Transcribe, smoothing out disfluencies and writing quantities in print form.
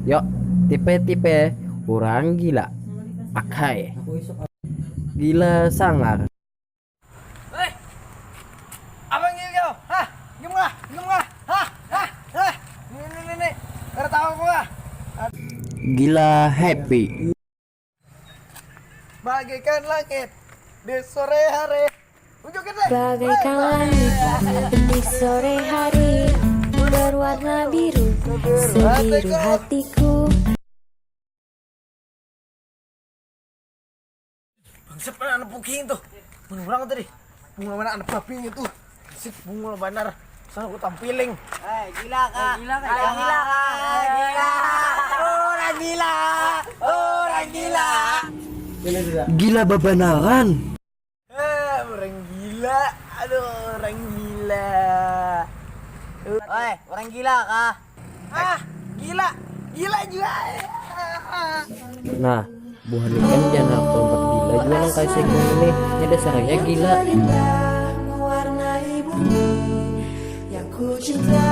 Yuk, tipe-tipe orang gila. Pakai. Gila sangar. Hei, abang ini kau, hah? Gimana? Gimana? Hah? Hah? Hah? Nih, kau tahu gua? Gila happy. Bagaikan langit di sore hari. Unjukin deh. Bagaikan langit di sore hari berwarna biru, sebiru hatiku. Bangsat mana anak puking tuh? Mana orang tadi? Bunga mana anak babi itu? Sip, bunga benar. Sana aku tampiling. Gila kak. Gila kak. Gila kak. Gila. Orang gila. Orang gila. Gila babanaran. Orang gila. Aduh, orang gila. Orang gila kak. Gila. Gila juga. Nah, buhan ikan jangan tempat gila jualan kasih ini. Ini dasarnya gila. Mewarnai bumi yang ku cinta.